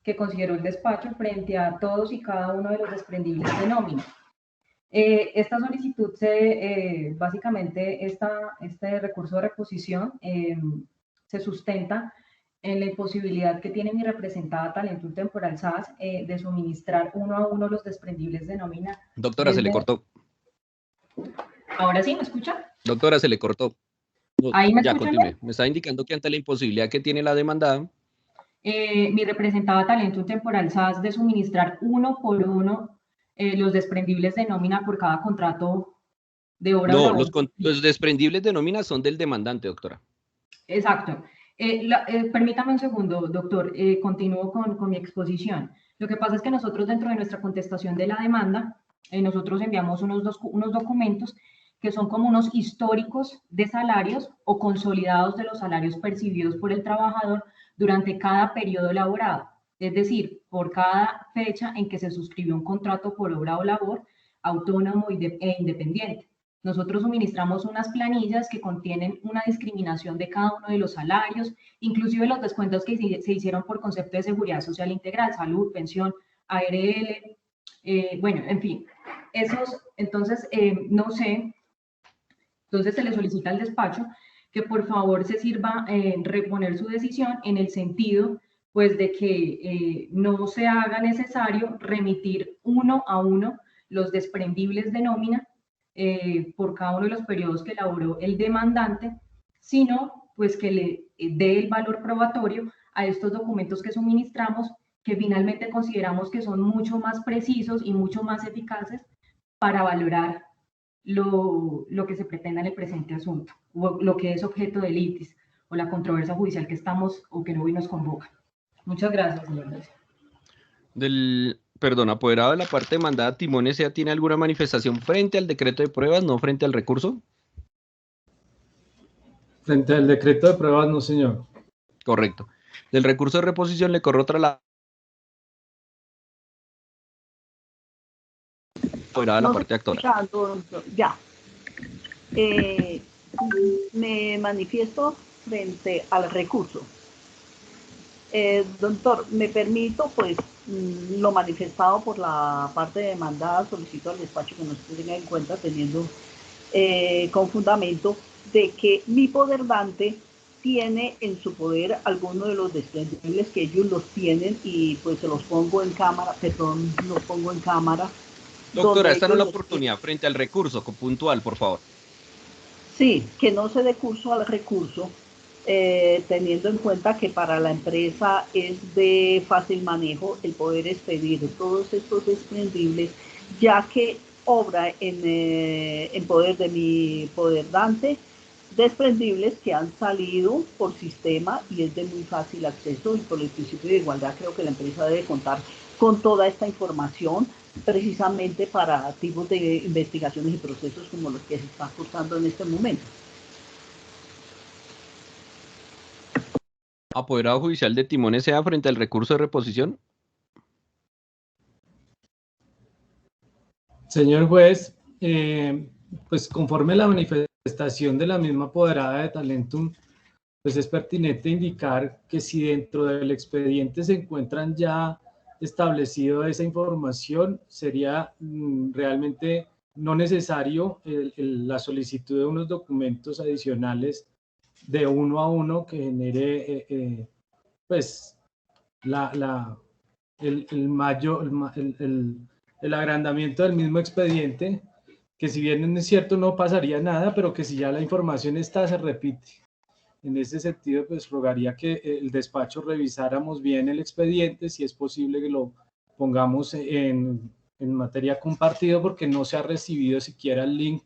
que consideró el despacho frente a todos y cada uno de los desprendibles de nómina. Esta solicitud básicamente este recurso de reposición se sustenta en la imposibilidad que tiene mi representada Talentum Temporal SAS de suministrar uno a uno los desprendibles de nómina. Doctora, se le cortó. ¿Ahora sí me escucha? Doctora, se le cortó. ¿Ahí me ya, escuchan continúe. bien? Me está indicando que ante la imposibilidad que tiene la demandada, mi representada Talentum Temporal SAS de suministrar uno por uno los desprendibles de nómina por cada contrato de obra. No, los desprendibles de nómina son del demandante, doctora. Exacto. Permítame un segundo, doctor, continúo con mi exposición. Lo que pasa es que nosotros dentro de nuestra contestación de la demanda, nosotros enviamos unos documentos que son como unos históricos de salarios o consolidados de los salarios percibidos por el trabajador durante cada periodo laborado, es decir, por cada fecha en que se suscribió un contrato por obra o labor autónomo e independiente. Nosotros suministramos unas planillas que contienen una discriminación de cada uno de los salarios, inclusive los descuentos que se hicieron por concepto de seguridad social integral, salud, pensión, ARL, bueno, en fin. Entonces, no sé, entonces se le solicita al despacho que por favor se sirva reponer su decisión en el sentido, pues, de que no se haga necesario remitir uno a uno los desprendibles de nómina por cada uno de los periodos que elaboró el demandante, sino pues que le dé el valor probatorio a estos documentos que suministramos, que finalmente consideramos que son mucho más precisos y mucho más eficaces para valorar lo que se pretenda en el presente asunto, o lo que es objeto de litis, o la controversia judicial que estamos o que hoy nos convoca. Muchas gracias, señor juez. Perdón, apoderado de la parte demandada, Timón S.A. ¿tiene alguna manifestación frente al decreto de pruebas, no frente al recurso? Frente al decreto de pruebas, no, señor. Correcto. Del recurso de reposición le corre otra la apoderada de la parte actora. Ya. Me manifiesto frente al recurso. Doctor, me permito, pues, lo manifestado por la parte demandada, solicito al despacho que nos tenga en cuenta, teniendo con fundamento de que mi poderdante tiene en su poder alguno de los desprendibles que ellos los tienen y pues se los pongo en cámara, perdón, los pongo en cámara. Doctora, esta no es la oportunidad frente al recurso, puntual, por favor. Sí, que no se dé curso al recurso, teniendo en cuenta que para la empresa es de fácil manejo el poder expedir todos estos desprendibles, ya que obra en poder de mi poderdante desprendibles que han salido por sistema y es de muy fácil acceso, y por el principio de igualdad creo que la empresa debe contar con toda esta información precisamente para tipos de investigaciones y procesos como los que se están cursando en este momento. Apoderado judicial de Timón S.A. frente al recurso de reposición. Señor juez, pues conforme la manifestación de la misma apoderada de Talentum, pues es pertinente indicar que si dentro del expediente se encuentran ya establecido esa información, sería realmente no necesario la solicitud de unos documentos adicionales de uno a uno que genere pues el agrandamiento del mismo expediente, que si bien es cierto no pasaría nada, pero que si ya la información está, se repite. En ese sentido, pues rogaría que el despacho revisáramos bien el expediente, si es posible que lo pongamos en materia compartido, porque no se ha recibido siquiera el link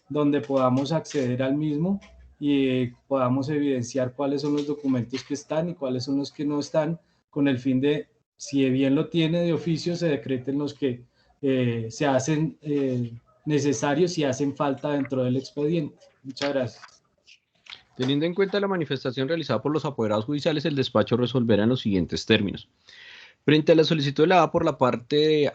donde podamos acceder al mismo y podamos evidenciar cuáles son los documentos que están y cuáles son los que no están, con el fin de, si bien lo tiene de oficio, se decreten los que se hacen necesarios y hacen falta dentro del expediente. Muchas gracias. Teniendo en cuenta la manifestación realizada por los apoderados judiciales, el despacho resolverá en los siguientes términos. Frente a la solicitud elevada por la parte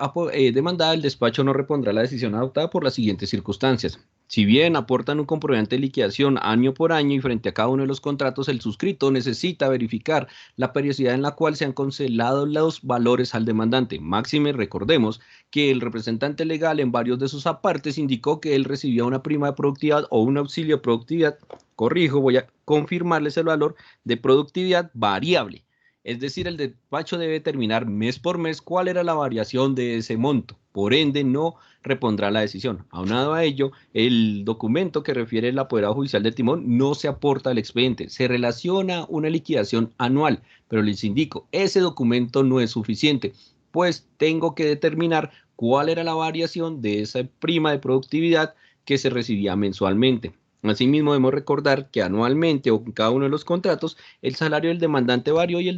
demandada, el despacho no repondrá la decisión adoptada por las siguientes circunstancias. Si bien aportan un comprobante de liquidación año por año y frente a cada uno de los contratos, el suscrito necesita verificar la periodicidad en la cual se han cancelado los valores al demandante. Máxime, recordemos que el representante legal en varios de sus apartes indicó que él recibía una prima de productividad o un auxilio de productividad. Corrijo, voy a confirmarles el valor de productividad variable. Es decir, el despacho debe determinar mes por mes cuál era la variación de ese monto. Por ende, no repondrá la decisión. Aunado a ello, el documento que refiere el apoderado judicial del timón no se aporta al expediente. Se relaciona una liquidación anual, pero les indico, ese documento no es suficiente, pues tengo que determinar cuál era la variación de esa prima de productividad que se recibía mensualmente. Asimismo, debemos recordar que anualmente o en cada uno de los contratos, el salario del demandante varió y el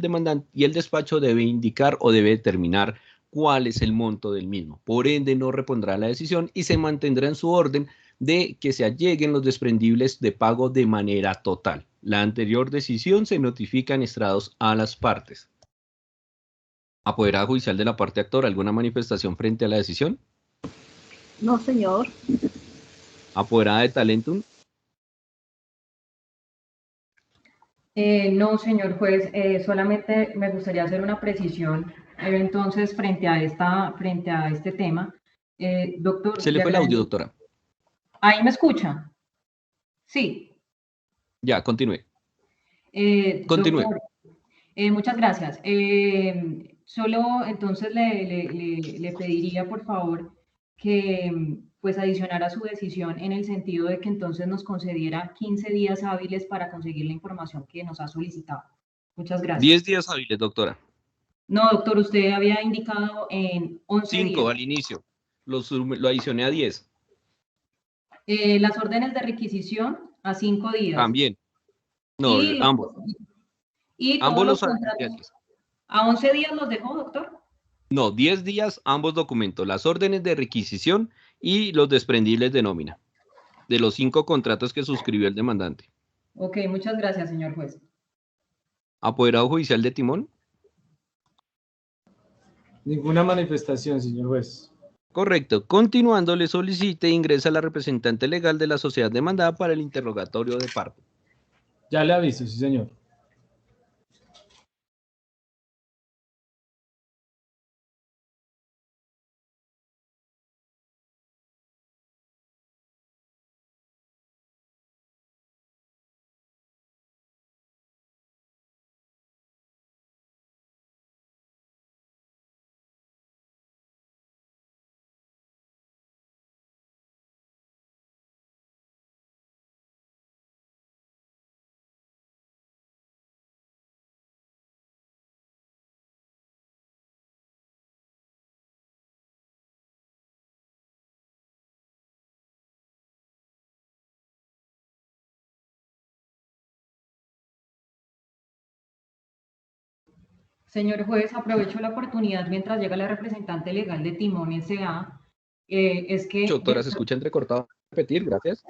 despacho debe indicar o debe determinar cuál es el monto del mismo. Por ende, no repondrá la decisión y se mantendrá en su orden de que se alleguen los desprendibles de pago de manera total. La anterior decisión se notifica en estrados a las partes. Apoderada judicial de la parte actora, ¿alguna manifestación frente a la decisión? No, señor. Apoderada de Talentum. No, señor juez, solamente me gustaría hacer una precisión, entonces, frente a este tema. Doctor, Se le le fue el audio, agradezco. doctora. ¿Ahí me escucha? Sí. Ya, continúe. Continúe. Doctor, muchas gracias. Solo entonces le pediría, por favor, que pues adicionara su decisión en el sentido de que entonces nos concediera 15 días hábiles para conseguir la información que nos ha solicitado. Muchas gracias. 10 días hábiles, doctora. No, doctor, usted había indicado en 11 días. 5 al inicio. Lo adicioné a 10. Las órdenes de requisición a 5 días. También. No, Y, ambos. y todos Ambos los los adicioné a contratos. 10. ¿A 11 días los dejó, doctor? No, 10 días ambos documentos. Las órdenes de requisición y los desprendibles de nómina. De los 5 contratos que suscribió el demandante. Ok, muchas gracias, señor juez. Apoderado judicial de timón. Ninguna manifestación, señor juez. Correcto. Continuando, le solicite e ingresa la representante legal de la sociedad demandada para el interrogatorio de parte. Ya le aviso, sí, señor. Señor juez, aprovecho la oportunidad mientras llega la representante legal de Timón S.A. Es que, Doctora, se escucha entrecortado. Repetir, gracias.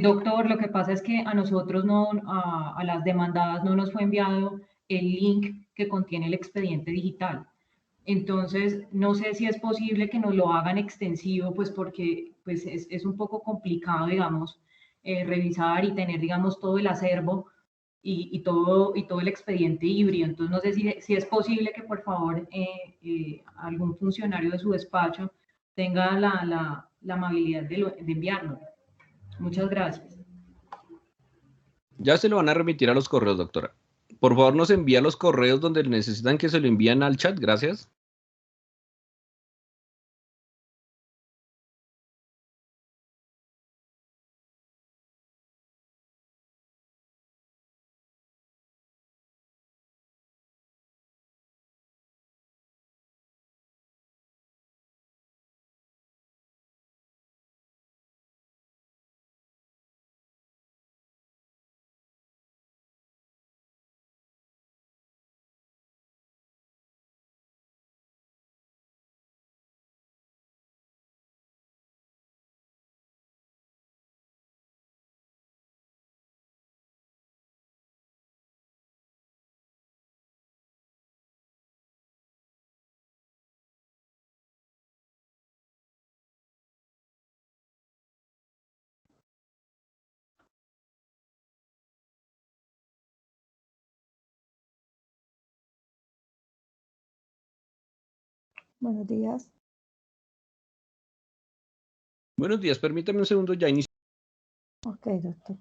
doctor, lo que pasa es que a nosotros no, a las demandadas no nos fue enviado el link que contiene el expediente digital. Entonces, no sé si es posible que nos lo hagan extensivo, pues porque pues es un poco complicado, digamos, revisar y tener, digamos, todo el acervo y todo el expediente híbrido. Entonces, no sé si es posible que, por favor, algún funcionario de su despacho tenga la amabilidad de enviarlo. Muchas gracias. Ya se lo van a remitir a los correos, doctora. Por favor, nos envía los correos donde necesitan que se lo envíen al chat. Gracias. Buenos días. Buenos días, permítame un segundo, ya inicio. Ok, doctor.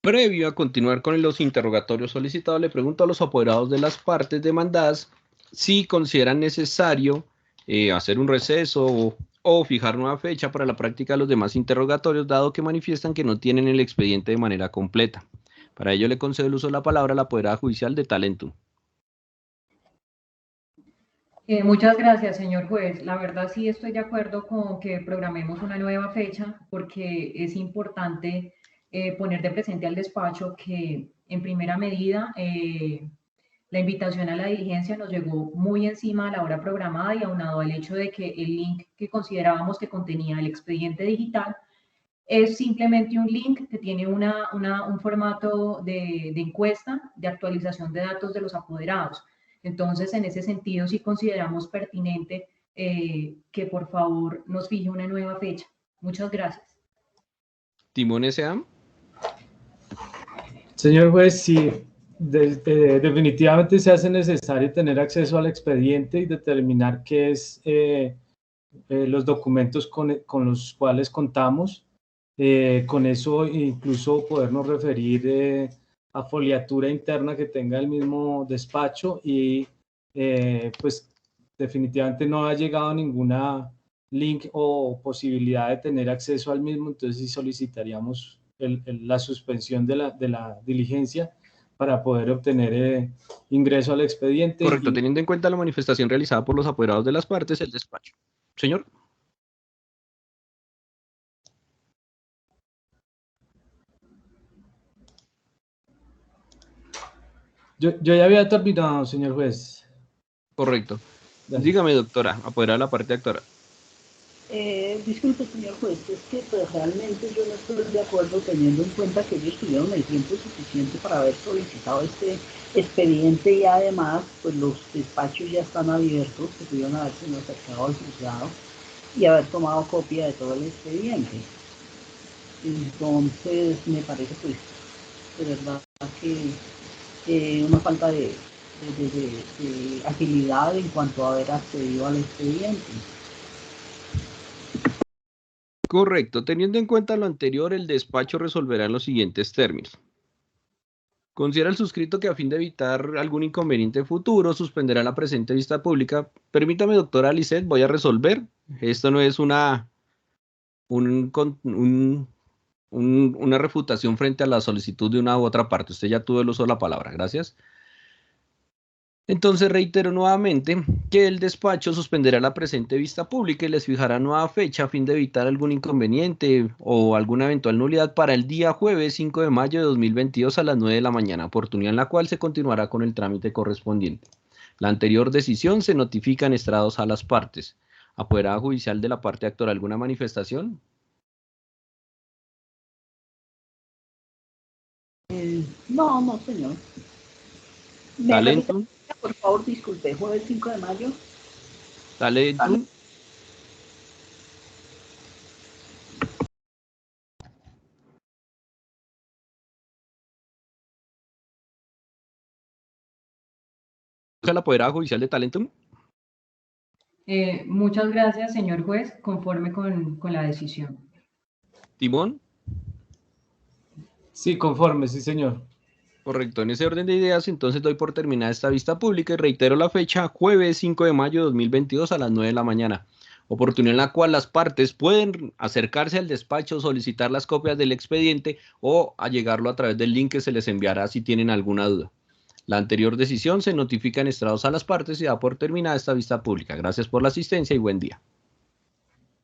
Previo a continuar con los interrogatorios solicitados, le pregunto a los apoderados de las partes demandadas si consideran necesario hacer un receso o fijar nueva fecha para la práctica de los demás interrogatorios, dado que manifiestan que no tienen el expediente de manera completa. Para ello le concedo el uso de la palabra a la apoderada judicial de Talentum. Muchas gracias, señor juez. La verdad sí estoy de acuerdo con que programemos una nueva fecha porque es importante poner de presente al despacho que en primera medida la invitación a la diligencia nos llegó muy encima a la hora programada y aunado al hecho de que el link que considerábamos que contenía el expediente digital es simplemente un link que tiene un formato de encuesta de actualización de datos de los apoderados. Entonces, en ese sentido, sí consideramos pertinente que por favor nos fije una nueva fecha. Muchas gracias. Timón S.A. Señor juez, sí, definitivamente se hace necesario tener acceso al expediente y determinar qué es los documentos con los cuales contamos. Con eso incluso podernos referir a foliatura interna que tenga el mismo despacho y pues definitivamente no ha llegado ninguna link o posibilidad de tener acceso al mismo, entonces sí solicitaríamos la suspensión de la diligencia para poder obtener ingreso al expediente. Correcto, teniendo en cuenta la manifestación realizada por los apoderados de las partes, el despacho. Señor. Yo ya había terminado, señor juez. Correcto. Gracias. Dígame, doctora, apoderada de la parte actora. Disculpe, señor juez, es que pues, realmente yo no estoy de acuerdo teniendo en cuenta que ellos tuvieron el tiempo suficiente para haber solicitado este expediente y además pues los despachos ya están abiertos, que pudieron haberse acercado al juzgado y haber tomado copia de todo el expediente. Entonces me parece pues de verdad que una falta de agilidad en cuanto a haber accedido al expediente. Correcto. Teniendo en cuenta lo anterior, el despacho resolverá en los siguientes términos. Considera el suscrito que a fin de evitar algún inconveniente futuro, suspenderá la presente vista pública. Permítame, doctora Lisset, voy a resolver. Esto no es una refutación frente a la solicitud de una u otra parte. Usted ya tuvo el uso de la palabra. Gracias. Entonces reitero nuevamente que el despacho suspenderá la presente vista pública y les fijará nueva fecha a fin de evitar algún inconveniente o alguna eventual nulidad para el día jueves 5 de mayo de 2022 a las 9 de la mañana, oportunidad en la cual se continuará con el trámite correspondiente. La anterior decisión se notifica en estrados a las partes. Apoderada judicial de la parte actora, ¿alguna manifestación? No, señor. Talentum. Por favor, disculpe, jueves 5 de mayo. Talentum. ¿La apoderada judicial de Talentum? Muchas gracias, señor juez, conforme con la decisión. Timón. Sí, conforme, sí, señor. Correcto, en ese orden de ideas, entonces doy por terminada esta vista pública y reitero la fecha, jueves 5 de mayo de 2022 a las 9 de la mañana. Oportunidad en la cual las partes pueden acercarse al despacho, solicitar las copias del expediente o allegarlo a través del link que se les enviará si tienen alguna duda. La anterior decisión se notifica en estrados a las partes y da por terminada esta vista pública. Gracias por la asistencia y buen día.